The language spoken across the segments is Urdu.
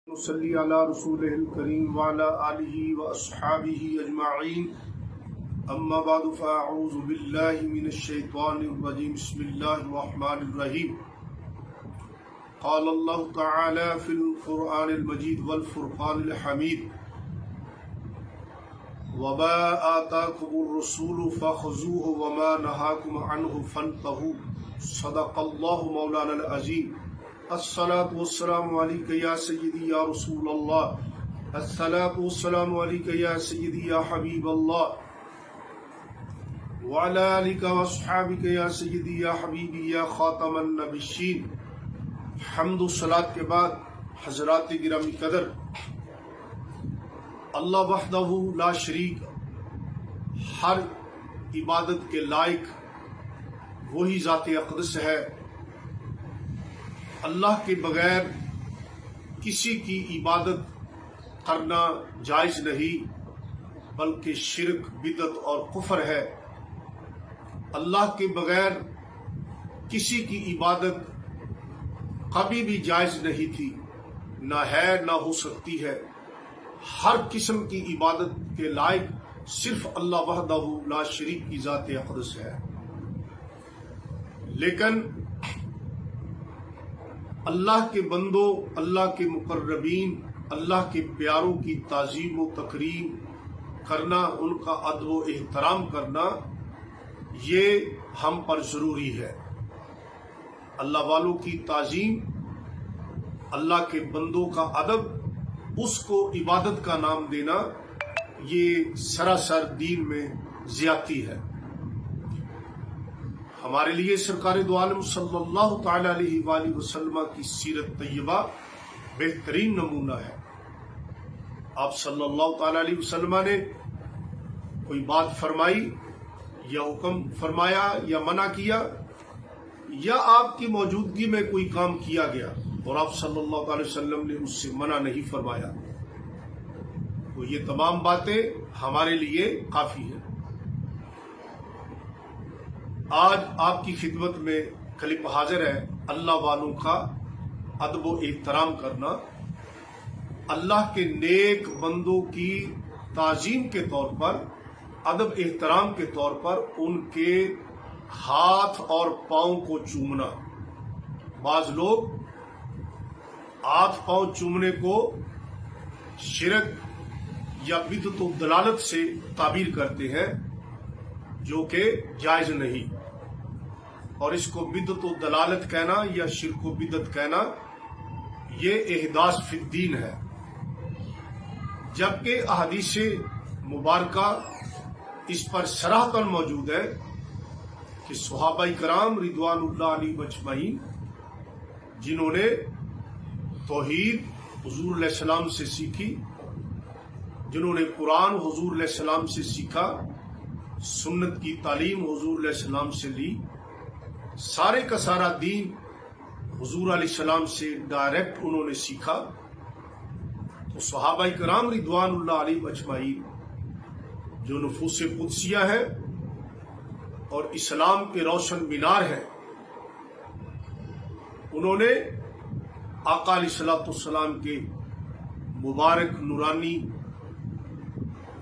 نصلي على رسوله الكريم وعلى آله وأصحابه أجمعين أما بعد فأعوذ بالله من الشيطان الرجيم بسم الله الرحمن الرحيم قال الله تعالى في القرآن المجيد والفرقان الحميد وما آتاكم الرسول فخذوه وما نهاكم عنه فانتهوا صدق الله مولانا العظيم الصلاة والسلام عليك يا سيدي يا رسول الله الصلاة والسلام عليك يا سيدي يا حبيب الله وعلى آلك وأصحابك يا سيدي يا حبيبي يا خاتم النبيين. حمد و صلاة کے بعد حضرات گرامی قدر، اللہ وحدہ لا شریک ہر عبادت کے لائق وہی ذات اقدس ہے. اللہ کے بغیر کسی کی عبادت کرنا جائز نہیں، بلکہ شرک، بدعت اور کفر ہے. اللہ کے بغیر کسی کی عبادت کبھی بھی جائز نہیں تھی، نہ ہے نہ ہو سکتی ہے. ہر قسم کی عبادت کے لائق صرف اللہ وحدہ لا شریک کی ذات اقدس ہے. لیکن اللہ کے بندوں، اللہ کے مقربین، اللہ کے پیاروں کی تعظیم و تکریم کرنا، ان کا ادب و احترام کرنا، یہ ہم پر ضروری ہے. اللہ والوں کی تعظیم، اللہ کے بندوں کا ادب، اس کو عبادت کا نام دینا، یہ سراسر دین میں زیادتی ہے. ہمارے لیے سرکار دو عالم صلی اللہ تعالی علیہ وآلہ وسلم کی سیرت طیبہ بہترین نمونہ ہے. آپ صلی اللہ تعالی علیہ وسلم نے کوئی بات فرمائی یا حکم فرمایا یا منع کیا، یا آپ کی موجودگی میں کوئی کام کیا گیا اور آپ صلی اللہ تعالی وسلم نے اس سے منع نہیں فرمایا، تو یہ تمام باتیں ہمارے لیے کافی ہیں. آج آپ کی خدمت میں کلپ حاضر ہے اللہ والوں کا ادب و احترام کرنا، اللہ کے نیک بندوں کی تعظیم کے طور پر، ادب احترام کے طور پر ان کے ہاتھ اور پاؤں کو چومنا. بعض لوگ ہاتھ پاؤں چومنے کو شرک یا بدعت و دلالت سے تعبیر کرتے ہیں، جو کہ جائز نہیں. اور اس کو بدعت و دلالت کہنا یا شرک و بدعت کہنا، یہ احداث فی الدین ہے. جبکہ احادیث مبارکہ اس پر صراحتاً موجود ہے کہ صحابہ کرام رضوان اللہ علیہم اجمعین، جنہوں نے توحید حضور علیہ السلام سے سیکھی، جنہوں نے قرآن حضور علیہ السلام سے سیکھا، سنت کی تعلیم حضور علیہ السلام سے لی، سارے کا سارا دین حضور علیہ السلام سے ڈائریکٹ انہوں نے سیکھا، تو صحابہ کرام رضوان اللہ علیہم اجمعین جو نفوس قدسیہ ہے اور اسلام کے روشن مینار ہے، انہوں نے آقا علیہ الصلوۃ والسلام کے مبارک نورانی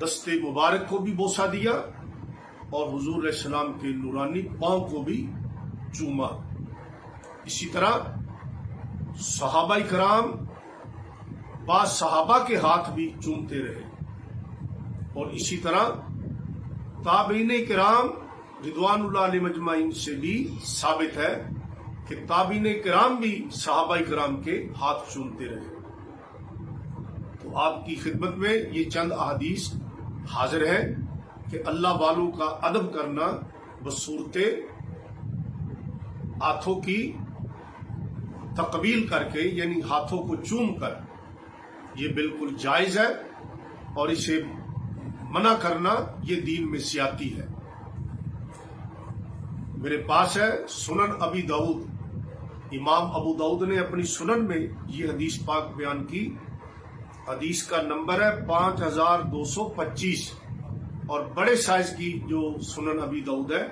دستے مبارک کو بھی بوسہ دیا اور حضور علیہ السلام کے نورانی پاؤں کو بھی چوما. اسی طرح صحابہ کرام بعض صحابہ کے ہاتھ بھی چومتے رہے، اور اسی طرح تابعین کرام رضوان اللہ علیہم اجمعین سے بھی ثابت ہے کہ تابعین کرام بھی صحابہ کرام کے ہاتھ چومتے رہے. تو آپ کی خدمت میں یہ چند احادیث حاضر ہے کہ اللہ والوں کا ادب کرنا بصورت ہاتھوں کی تقبیل کر کے، یعنی ہاتھوں کو چوم کر، یہ بالکل جائز ہے، اور اسے منع کرنا یہ دین میں زیادتی ہے. میرے پاس ہے سنن ابی داؤد. امام ابو داؤد نے اپنی سنن میں یہ حدیث پاک بیان کی. حدیث کا نمبر ہے 5225، اور بڑے سائز کی جو سنن ابی داؤد ہے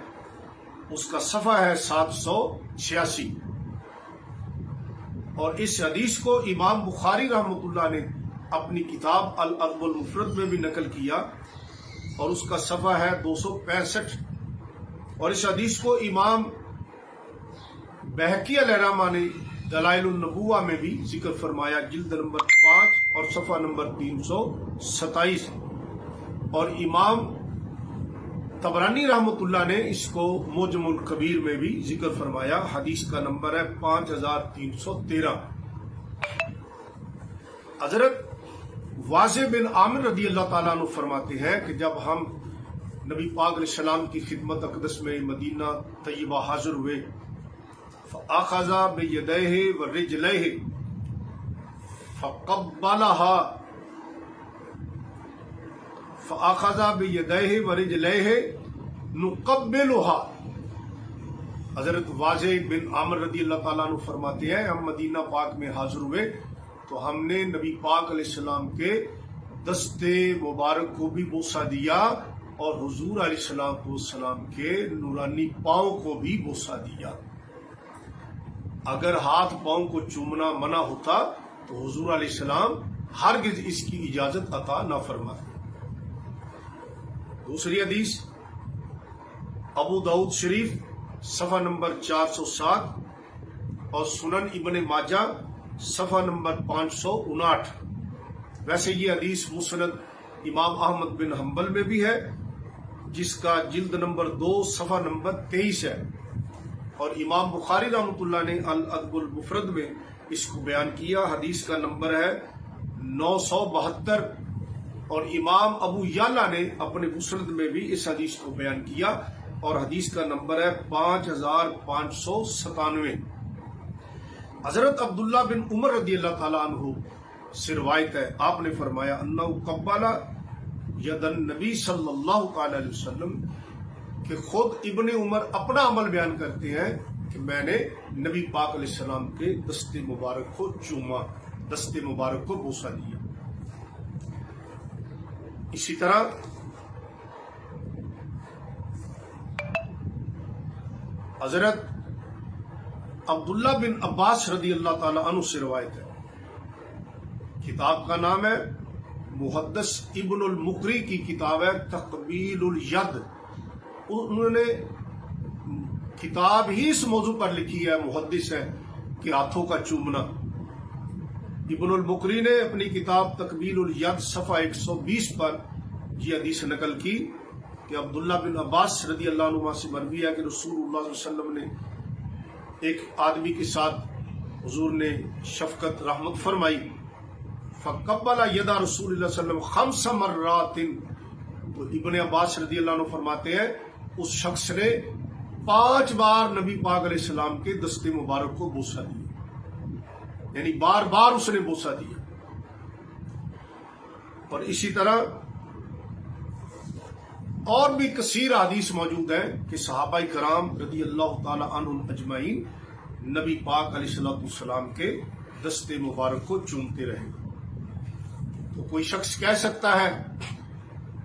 اس کا صفحہ ہے 786. اور اس حدیث کو امام بخاری رحمۃ اللہ نے اپنی کتاب الادب المفرد میں بھی نقل کیا اور اس کا صفحہ ہے 265. اور اس حدیث کو امام بہقی علیہ الرحمہ نے دلائل النبوہ میں بھی ذکر فرمایا، جلد نمبر 5 اور صفحہ نمبر 327. اور امام طبرانی رحمۃ اللہ نے اس کو معجم الکبیر میں بھی ذکر فرمایا، حدیث کا نمبر ہے 5313. حضرت واضح بن عامر رضی اللہ تعالیٰ عنہ فرماتے ہیں کہ جب ہم نبی پاک علیہ السلام کی خدمت اقدس میں مدینہ طیبہ حاضر ہوئے، فَأَخَذَ بِيَدَيْهِ وَرِجْلَيْهِ فَقَبَّلَهَا فَأَخَذَ بِيَدَيْهِ وَرِجْلَيْهِ نُقَبِّلُهَا. حضرت واضح بن عامر رضی اللہ تعالیٰ عنہ فرماتے ہیں ہم مدینہ پاک میں حاضر ہوئے تو ہم نے نبی پاک علیہ السلام کے دستے مبارک کو بھی بوسہ دیا اور حضور علیہ السلام کے نورانی پاؤں کو بھی بوسہ دیا. اگر ہاتھ پاؤں کو چومنا منع ہوتا تو حضور علیہ السلام ہرگز اس کی اجازت عطا نہ فرماتے. دوسری حدیث ابو داؤد شریف صفحہ نمبر 407 اور سنن ابن ماجہ صفحہ نمبر 559. ویسے یہ حدیث مسند امام احمد بن حنبل میں بھی ہے جس کا جلد نمبر 2 صفحہ نمبر 23 ہے، اور امام بخاری رحمۃ اللہ نے الادب المفرد میں اس کو بیان کیا، حدیث کا نمبر ہے 972. اور امام ابو یعلا نے اپنے مسند میں بھی اس حدیث کو بیان کیا اور حدیث کا نمبر ہے 5597. حضرت عبداللہ بن عمر رضی اللہ تعالیٰ عنہ سے روایت ہے، آپ نے فرمایا انہ قبل ید النبی صلی اللہ تعالی علیہ وسلم، کہ خود ابن عمر اپنا عمل بیان کرتے ہیں کہ میں نے نبی پاک علیہ السلام کے دستے مبارک کو چوما، دستے مبارک کو بوسہ دیا. اسی طرح حضرت عبداللہ بن عباس رضی اللہ تعالی عنہ سے روایت ہے، کتاب کا نام ہے محدث ابن المقری کی کتاب ہے تقبیل الید. انہوں نے کتاب ہی اس موضوع پر لکھی ہے، محدث ہے، کہ ہاتھوں کا چومنا. ابن المقری نے اپنی کتاب تقبیل الید صفحہ 120 پر یہ حدیث نقل کی کہ عبداللہ بن عباس رضی اللہ عنہ سے مروی ہے کہ رسول اللہ صلی اللہ علیہ وسلم نے ایک آدمی کے ساتھ حضور نے شفقت رحمت فرمائی، فقبل ید رسول اللہ صلی اللہ علیہ وسلم 5 مرات. تو ابن عباس رضی اللہ عنہ فرماتے ہیں اس شخص نے 5 بار نبی پاک علیہ السلام کے دستے مبارک کو بوسہ دیا، یعنی بار بار اس نے بوسہ دیا. اور اسی طرح اور بھی کثیر حدیث موجود ہیں کہ صحابہ کرام رضی اللہ تعالی عنہم اجمعین نبی پاک علیہ السلام کے دستے مبارک کو چومتے رہے. تو کوئی شخص کہہ سکتا ہے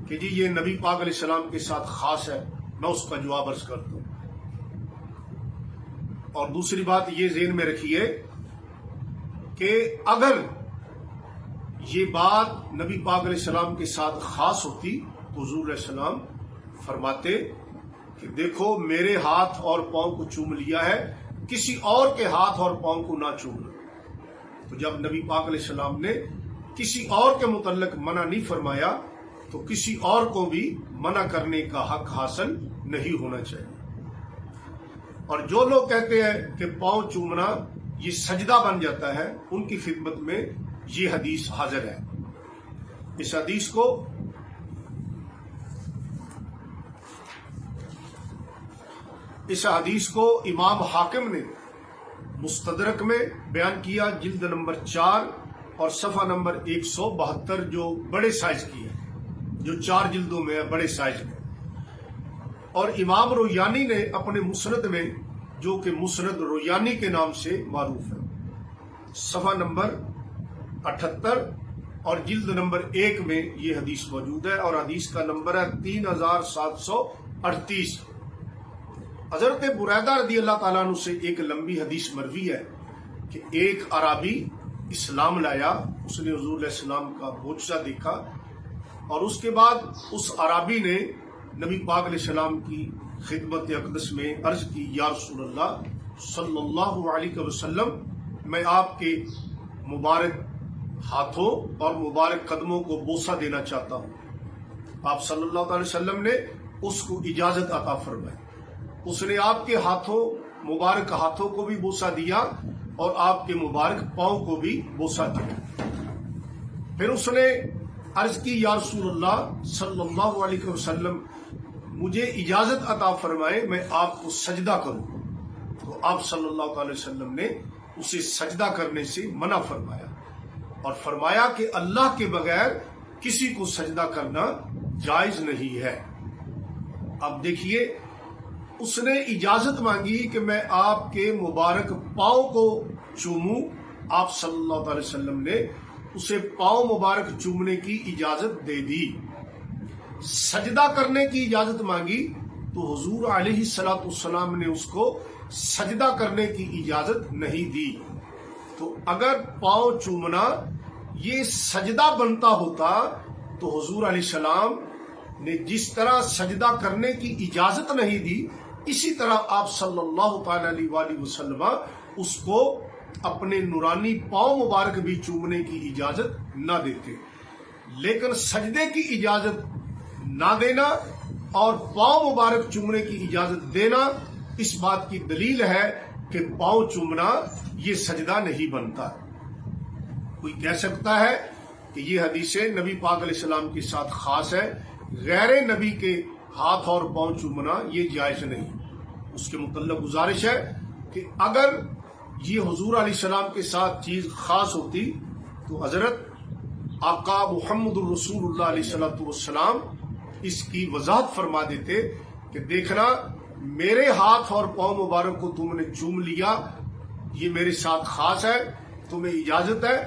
کہ جی یہ نبی پاک علیہ السلام کے ساتھ خاص ہے، میں اس کا جواب عرض کرتا ہوں. اور دوسری بات یہ ذہن میں رکھیے کہ اگر یہ بات نبی پاک علیہ السلام کے ساتھ خاص ہوتی تو حضور علیہ السلام فرماتے کہ دیکھو میرے ہاتھ اور پاؤں کو چوم لیا ہے، کسی اور کے ہاتھ اور پاؤں کو نہ چومنا. تو جب نبی پاک علیہ السلام نے کسی اور کے متعلق منع نہیں فرمایا تو کسی اور کو بھی منع کرنے کا حق حاصل نہیں ہونا چاہیے. اور جو لوگ کہتے ہیں کہ پاؤں چومنا یہ سجدہ بن جاتا ہے، ان کی خدمت میں یہ حدیث حاضر ہے. اس حدیث کو امام حاکم نے مستدرک میں بیان کیا، جلد نمبر 4 اور صفحہ نمبر 172، جو بڑے سائز کی ہے، جو 4 جلدوں میں ہے، بڑے سائز میں. اور امام رویانی نے اپنے مسند میں، جو کہ مسند رویانی کے نام سے معروف ہے، صفحہ نمبر 78 اور جلد نمبر 1 میں یہ حدیث موجود ہے، اور حدیث کا نمبر ہے 3738. حضرت بریدہ رضی اللہ تعالیٰ عنہ سے ایک لمبی حدیث مروی ہے کہ ایک عربی اسلام لایا، اس نے حضور علیہ السلام کا معجزہ دیکھا، اور اس کے بعد اس عربی نے نبی پاک علیہ السلام کی خدمت اقدس میں عرض کی، یا رسول اللہ صلی اللہ علیہ وسلم، میں آپ کے مبارک ہاتھوں اور مبارک قدموں کو بوسہ دینا چاہتا ہوں۔ آپ صلی اللہ علیہ وسلم نے اس کو اجازت عطا فرمائی۔ اس نے آپ کے ہاتھوں، مبارک ہاتھوں کو بھی بوسہ دیا اور آپ کے مبارک پاؤں کو بھی بوسہ دیا۔ پھر اس نے عرض کی، یا رسول اللہ صلی اللہ علیہ وسلم، مجھے اجازت عطا فرمائے میں آپ کو سجدہ کروں۔ تو آپ صلی اللہ علیہ وسلم نے اسے سجدہ کرنے سے منع فرمایا اور فرمایا کہ اللہ کے بغیر کسی کو سجدہ کرنا جائز نہیں ہے۔ اب دیکھیے، اس نے اجازت مانگی کہ میں آپ کے مبارک پاؤں کو چوموں۔ آپ صلی اللہ علیہ وسلم نے اسے پاؤں مبارک چومنے کی اجازت دے دی۔ سجدہ کرنے کی اجازت مانگی تو حضور علیہ السلام نے اس کو سجدہ کرنے کی اجازت نہیں دی۔ تو اگر پاؤں چومنا یہ سجدہ بنتا ہوتا تو حضور علیہ السلام نے جس طرح سجدہ کرنے کی اجازت نہیں دی، اسی طرح آپ صلی اللہ تعالی علیہ وآلہ وسلم اس کو اپنے نورانی پاؤں مبارک بھی چومنے کی اجازت نہ دیتے۔ لیکن سجدے کی اجازت نہ دینا اور پاؤں مبارک چومنے کی اجازت دینا، اس بات کی دلیل ہے کہ پاؤں چومنا یہ سجدہ نہیں بنتا۔ کوئی کہہ سکتا ہے کہ یہ حدیثیں نبی پاک علیہ السلام کے ساتھ خاص ہے، غیر نبی کے ہاتھ اور پاؤں چومنا یہ جائز نہیں۔ اس کے متعلق گزارش ہے کہ اگر یہ حضور علیہ السلام کے ساتھ چیز خاص ہوتی تو حضرت آقا محمد الرسول اللہ علیہ السلام اس کی وضاحت فرما دیتے کہ دیکھنا، میرے ہاتھ اور پاؤں مبارک کو تم نے چوم لیا، یہ میرے ساتھ خاص ہے، تمہیں اجازت ہے،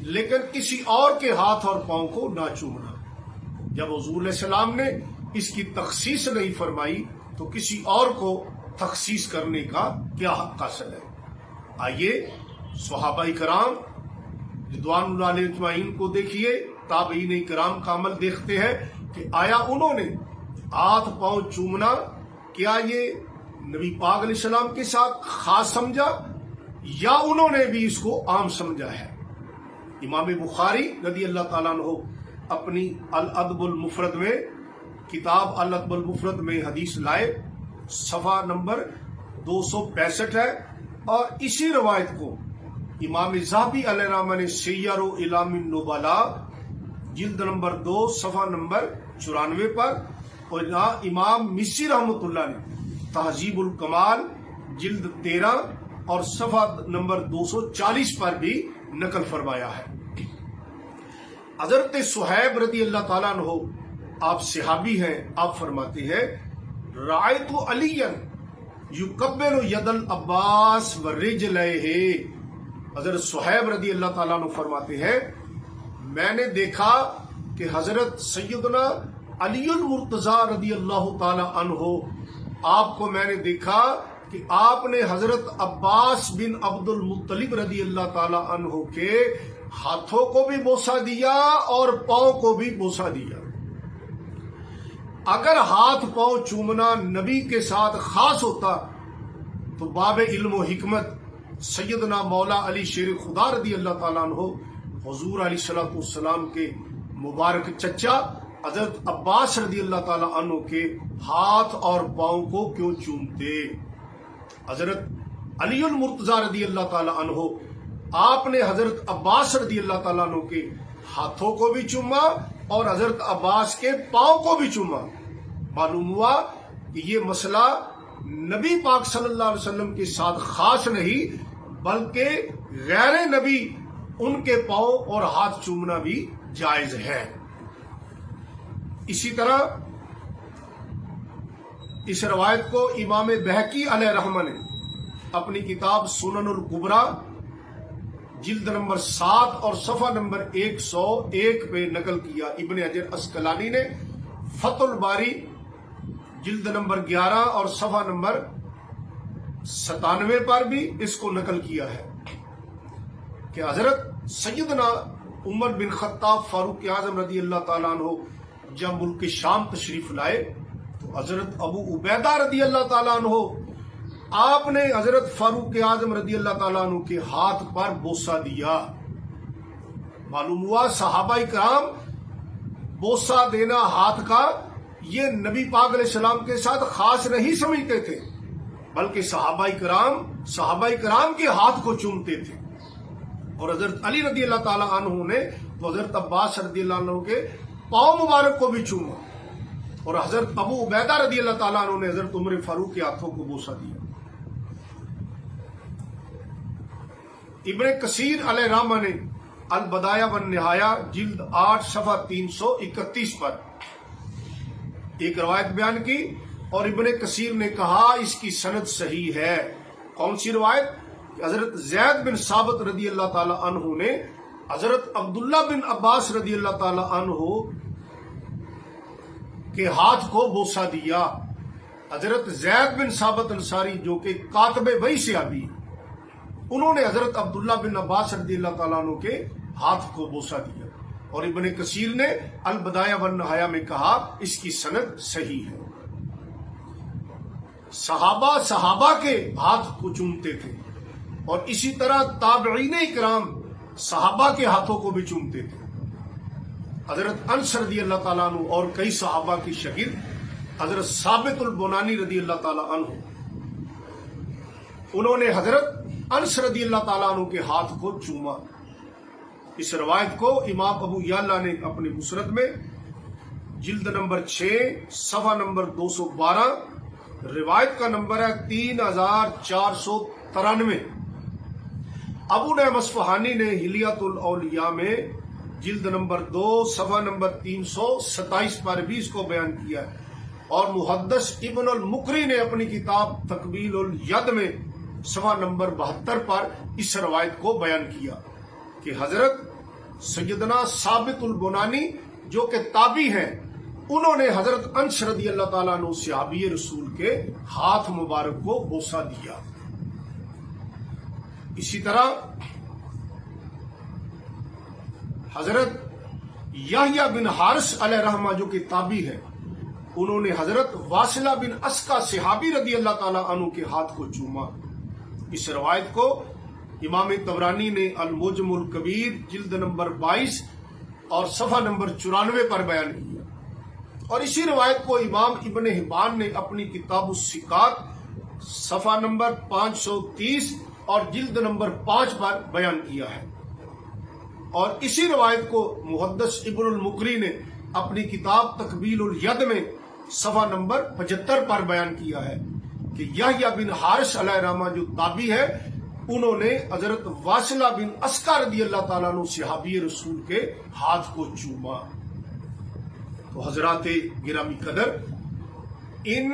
لیکن کسی اور کے ہاتھ اور پاؤں کو نہ چومنا۔ جب حضور علیہ السلام نے اس کی تخصیص نہیں فرمائی تو کسی اور کو تخصیص کرنے کا کیا حق حاصل ہے؟ آئیے صحابہ کرام رضوان اللہ علیہ اجمعین کو دیکھیے، تابعین کرام کا عمل دیکھتے ہیں کہ آیا انہوں نے ہاتھ پاؤں چومنا کیا یہ نبی پاک علیہ السلام کے ساتھ خاص سمجھا یا انہوں نے بھی اس کو عام سمجھا ہے؟ امام بخاری رضی اللہ تعالیٰ عنہ اپنی الادب المفرد میں، کتاب الادب المفرد میں حدیث لائے، صفحہ نمبر 265 ہے، اور اسی روایت کو امام ذہبی علیہ رحمہ نے سیر و اعلام النبلاء جلد نمبر 2 صفحہ نمبر 94 پر، اور امام مصری رحمۃ اللہ نے تہذیب الکمال جلد 13 اور صفحہ نمبر 240 پر بھی نقل فرمایا ہے۔ حضرت صہیب رضی اللہ تعالیٰ عنہ، آپ صحابی ہیں، آپ فرماتے ہیں، رأیت علیٰ یکبر ید العباس ورجلہ۔ حضرت صہیب رضی اللہ تعالیٰ عنہ فرماتے ہیں، میں نے دیکھا کہ حضرت سیدنا علی المرتضیٰ رضی اللہ تعالی عنہ، آپ کو میں نے دیکھا کہ آپ نے حضرت عباس بن عبد المطلب رضی اللہ تعالی عنہ کے ہاتھوں کو بھی بوسہ دیا اور پاؤں کو بھی بوسہ دیا۔ اگر ہاتھ پاؤں چومنا نبی کے ساتھ خاص ہوتا تو باب علم و حکمت سیدنا مولا علی شیر خدا رضی اللہ تعالیٰ عنہ حضور علیہ السلام کے مبارک چچا حضرت عباس رضی اللہ تعالیٰ عنہ کے ہاتھ اور پاؤں کو کیوں چومتے؟ حضرت علی المرتضیٰ رضی اللہ تعالیٰ عنہ، آپ نے حضرت عباس رضی اللہ تعالیٰ عنہ کے ہاتھوں کو بھی چوما اور حضرت عباس کے پاؤں کو بھی چوما۔ معلوم ہوا کہ یہ مسئلہ نبی پاک صلی اللہ علیہ وسلم کے ساتھ خاص نہیں بلکہ غیر نبی ان کے پاؤں اور ہاتھ چومنا بھی جائز ہے۔ اسی طرح اس روایت کو امام بہقی علیہ رحمہ نے اپنی کتاب سنن الکبریٰ جلد نمبر 7 اور صفحہ نمبر 101 پہ نقل کیا۔ ابن حجر عسقلانی نے فتح الباری جلد نمبر 11 اور صفحہ نمبر 97 پر بھی اس کو نقل کیا ہے۔ کہ حضرت سیدنا عمر بن خطاب فاروق اعظم رضی اللہ تعالیٰ عنہ جب ملک شام تشریف لائے تو حضرت ابو عبیدہ رضی اللہ تعالیٰ عنہ آپ نے حضرت فاروق اعظم رضی اللہ تعالیٰ عنہ کے ہاتھ پر بوسہ دیا. معلوم ہوا صحابہ کرام بوسہ دینا ہاتھ کا یہ نبی پاک علیہ السلام کے ساتھ خاص نہیں سمجھتے تھے، بلکہ صحابہ کرام کے ہاتھ کو چومتے تھے. اور حضرت علی رضی اللہ تعالیٰ عنہ نے تو حضرت عباس رضی اللہ عنہ کے پاؤں مبارک کو بھی چوما، اور حضرت ابو عبیدہ رضی اللہ تعالیٰ عنہ نے حضرت عمر فاروق کے ہاتھوں کو بوسہ دیا. ابن کثیر علیہ رحمہ نے البدایہ والنہایہ جلد 8 صفحہ 331 پر ایک روایت بیان کی، اور ابن کثیر نے کہا اس کی سند صحیح ہے. کون سی روایت؟ کہ حضرت زید بن ثابت رضی اللہ تعالی عنہ نے حضرت عبداللہ بن عباس رضی اللہ تعالی عنہ کے ہاتھ کو بوسہ دیا. حضرت زید بن ثابت انصاری جو کہ کاتب وحی صحابی، انہوں نے حضرت عبداللہ بن عباس رضی اللہ تعالیٰ عنہ کے ہاتھ کو بوسہ دیا. اور ابن کثیر نے البدایہ والنہایہ میں کہا اس کی سند صحیح ہے. صحابہ کے ہاتھ کو چومتے تھے، اور اسی طرح تابعین اکرام صحابہ کے ہاتھوں کو بھی چومتے تھے. حضرت انس رضی اللہ تعالیٰ عنہ اور کئی صحابہ کی شاگرد حضرت ثابت البنانی رضی اللہ تعالیٰ عنہ، انہوں نے حضرت انس رضی اللہ تعالیٰ عنہ کے ہاتھ کو چوما. اس روایت کو امام ابو یعلا نے اپنی مسند میں جلد نمبر 6 صفحہ نمبر 212، روایت کا نمبر ہے 3493. ابو نعیم اصفہانی نے حلیۃ الاولیاء میں جلد نمبر 2 صفحہ نمبر 327 پر بھی اس کو بیان کیا ہے. اور محدث ابن المقری نے اپنی کتاب تقبیل الید میں صفحہ نمبر 72 پر اس روایت کو بیان کیا کہ حضرت سیدنا ثابت البنانی جو کہ تابعی ہیں، انہوں نے حضرت انس رضی اللہ تعالیٰ عنہ صحابی رسول کے ہاتھ مبارک کو بوسہ دیا. اسی طرح حضرت یحییٰ بن حارث علیہ رحمہ جو کہ تابعی ہے، انہوں نے حضرت واصلہ بن اسقا صحابی رضی اللہ تعالیٰ عنہ کے ہاتھ کو چوما. اس روایت کو امام طبرانی نے المعجم الکبیر جلد نمبر 22 اور صفحہ نمبر 94 پر بیان کیا. اور اسی روایت کو امام ابن حبان نے اپنی کتاب الثقات صفحہ نمبر 530 اور جلد نمبر 5 پر بیان کیا ہے. اور اسی روایت کو محدث ابن المقری نے اپنی کتاب تقبیل الید میں صفحہ نمبر 75 پر بیان کیا ہے کہ یحییٰ بن حارث علیہ رحمہ جو تابعی ہے، انہوں نے حضرت واصلہ بن اسقا رضی اللہ تعالیٰ عنہ صحابی رسول کے ہاتھ کو چوما. تو حضرات گرامی قدر، ان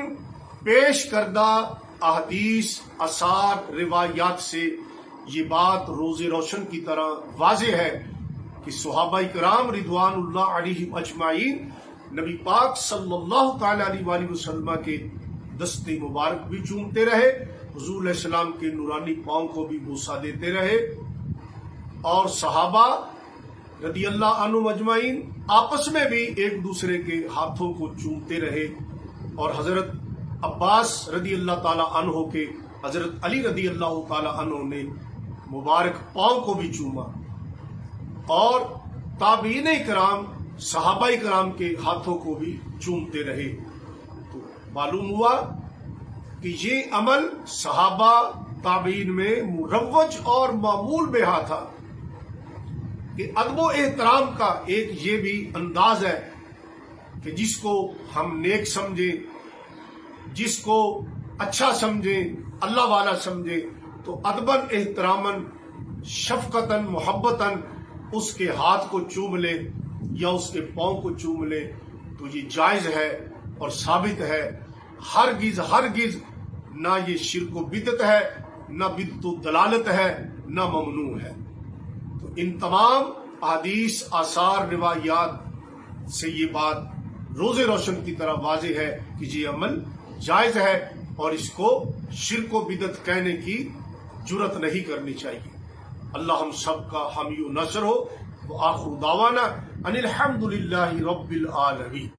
پیش کردہ احادیث، آثار، روایات سے یہ بات روز روشن کی طرح واضح ہے کہ صحابہ کرام رضوان اللہ علیہم اجمعین نبی پاک صلی اللہ تعالی علیہ وآلہ وسلم کے دست مبارک بھی چومتے رہے، حضور علیہ السلام کے نورانی پاؤں کو بھی بوسہ دیتے رہے، اور صحابہ رضی اللہ عنہم اجمعین آپس میں بھی ایک دوسرے کے ہاتھوں کو چومتے رہے. اور حضرت عباس رضی اللہ تعالی عنہ کے حضرت علی رضی اللہ تعالی عنہ نے مبارک پاؤں کو بھی چوما، اور تابعین کرام صحابہ کرام کے ہاتھوں کو بھی چومتے رہے. تو معلوم ہوا کہ یہ عمل صحابہ تابعین میں مروج اور معمول بہا تھا کہ ادب و احترام کا ایک یہ بھی انداز ہے کہ جس کو ہم نیک سمجھیں، جس کو اچھا سمجھیں، اللہ والا سمجھیں، تو ادباً احتراماً شفقتاً محبتاً اس کے ہاتھ کو چوم لے یا اس کے پاؤں کو چوم لے تو یہ جائز ہے اور ثابت ہے. ہرگز نہ یہ شرک و بدعت ہے، نہ بدعت و دلالت ہے، نہ ممنوع ہے. تو ان تمام احادیث، آثار، روایات سے یہ بات روز روشن کی طرح واضح ہے کہ یہ عمل جائز ہے اور اس کو شرک و بدعت کہنے کی جرت نہیں کرنی چاہیے. اللہ ہم سب کا حامی و ناصر ہو. وآخر دعوانا ان الحمد للہ رب العالمین.